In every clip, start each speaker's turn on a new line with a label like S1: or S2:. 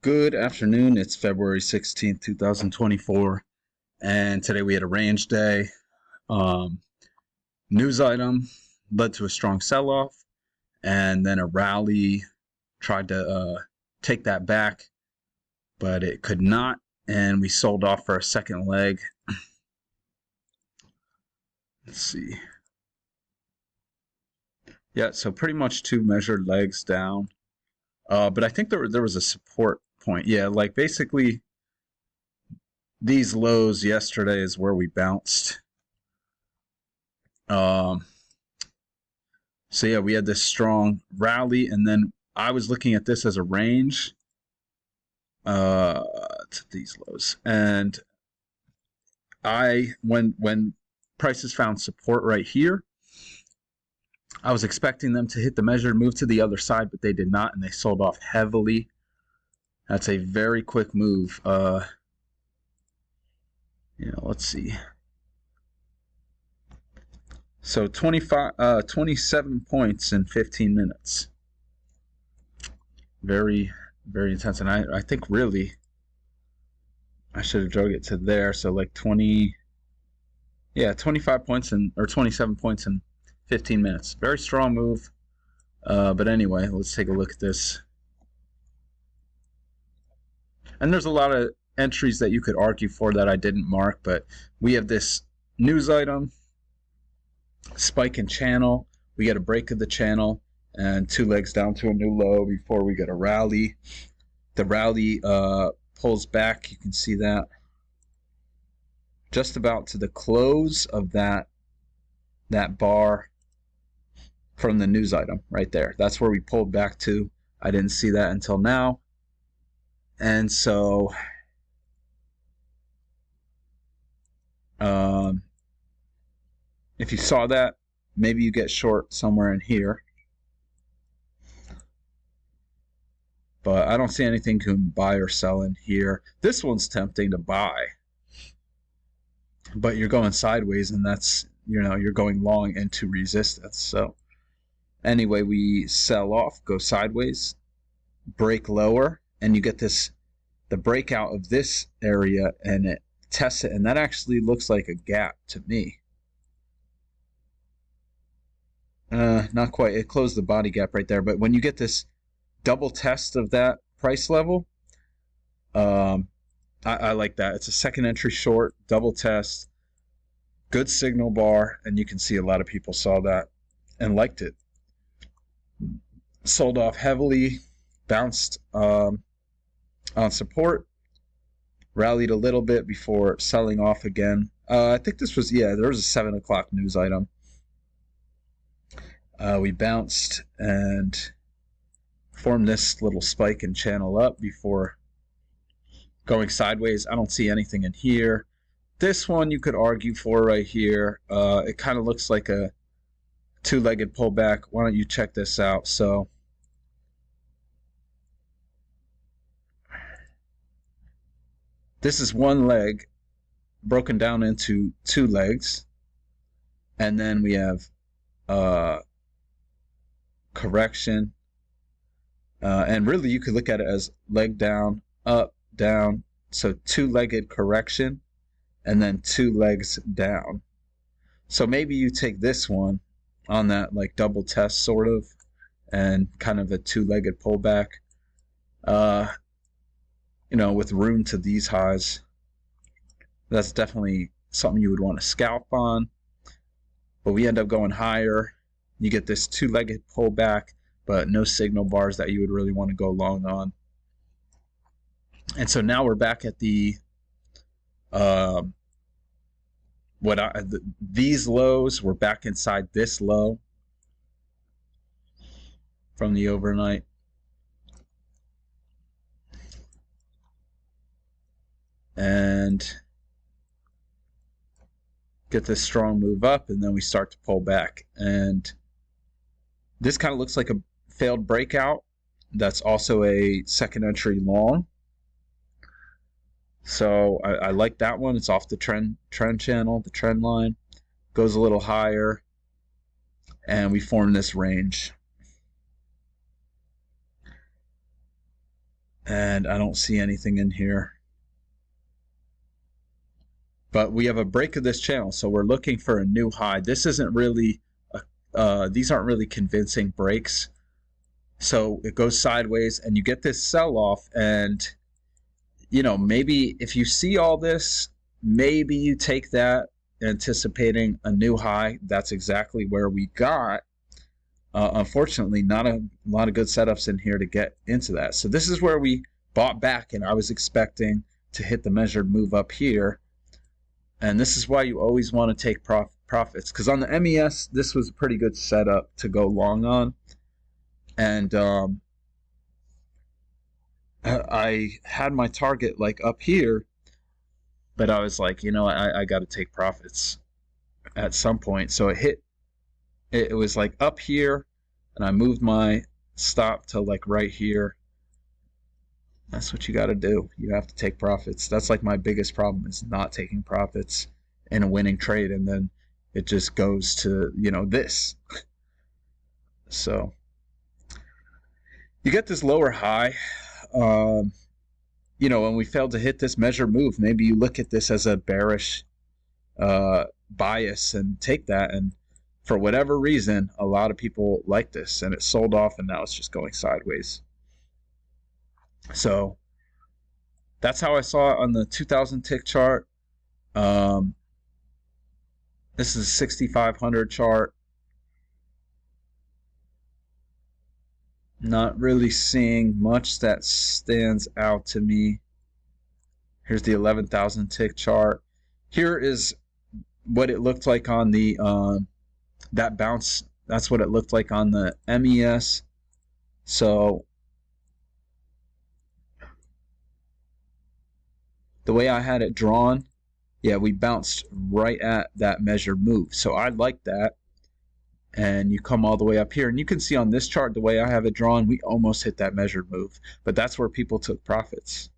S1: Good afternoon. It's February 16th, 2024, and today we had a range day. Um, News item led to a strong sell-off, and then a rally tried to take that back, but it could not, and we sold off for a second leg. Let's see. Yeah, so pretty much two measured legs down. But I think there was a support point. Yeah, like basically these lows yesterday is where we bounced. So yeah, we had this strong rally, and then I was looking at this as a range to these lows, and when prices found support right here, I was expecting them to hit the measure, move to the other side, but they did not, and they sold off heavily. That's a very quick move. Let's see. So 27 points in 15 minutes. Very, very intense. And I think really I should have drug it to there. So like 25 points or 27 points in 15 minutes. Very strong move. But anyway, let's take a look at this. And there's a lot of entries that you could argue for that I didn't mark, but we have this news item, spike in channel. We get a break of the channel and two legs down to a new low before we get a rally. The rally pulls back. You can see that just about to the close of that bar from the news item right there. That's where we pulled back to. I didn't see that until now. And so if you saw that, maybe you get short somewhere in here. But I don't see anything you can buy or sell in here. This one's tempting to buy, but you're going sideways, and that's, you're going long into resistance. So anyway, we sell off, go sideways, break lower, and you get the breakout of this area, and it tests it, and that actually looks like a gap to me. Not quite. It closed the body gap right there, but when you get this double test of that price level, I like that. It's a second entry short, double test, good signal bar, and you can see a lot of people saw that and liked it. Sold off heavily, bounced on support, rallied a little bit before selling off again. I think this was, there was a 7 o'clock news item. We bounced and formed this little spike and channel up before going sideways. I don't see anything in here. This one you could argue for right here. It kind of looks like a two-legged pullback. Why don't you check this out? So this is one leg broken down into two legs, and then we have correction, and really you could look at it as leg down, up, down. So two-legged correction, and then two legs down. So maybe you take this one on that like double test sort of, and kind of a two-legged pullback, with room to these highs. That's definitely something you would want to scalp on. But we end up going higher. You get this two-legged pullback, but no signal bars that you would really want to go long on. And so now we're back at the these lows. We're back inside this low from the overnight. And get this strong move up, and then we start to pull back. And this kind of looks like a failed breakout. That's also a second entry long. So I like that one. It's off the trend channel, the trend line. Goes a little higher, and we form this range. And I don't see anything in here. But we have a break of this channel, so we're looking for a new high. This isn't really, these aren't really convincing breaks. So it goes sideways and you get this sell off, and maybe if you see all this, maybe you take that anticipating a new high. That's exactly where we got. Unfortunately, not a lot of good setups in here to get into that. So this is where we bought back, and I was expecting to hit the measured move up here. And this is why you always want to take profits, because on the MES, this was a pretty good setup to go long on. And I had my target like up here, but I was like, I got to take profits at some point. So it was like up here, and I moved my stop to like right here. That's what you got to do. You have to take profits. That's like my biggest problem, is not taking profits in a winning trade, and then it just goes to, this. So you get this lower high. When we failed to hit this measure move, maybe you look at this as a bearish bias and take that. And for whatever reason, a lot of people like this, and it sold off, and now it's just going sideways. So that's how I saw it on the 2000 tick chart. This is a 6500 chart. Not really seeing much that stands out to me. Here's the 11,000 tick chart. Here is what it looked like on the that bounce. That's what it looked like on the MES. So the way I had it drawn, yeah, we bounced right at that measured move. So I like that. And you come all the way up here, and you can see on this chart, the way I have it drawn, we almost hit that measured move. But that's where people took profits.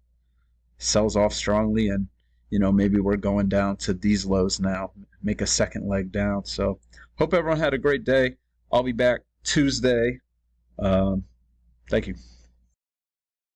S1: Sells off strongly, and maybe we're going down to these lows now, make a second leg down. So hope everyone had a great day. I'll be back Tuesday. Thank you.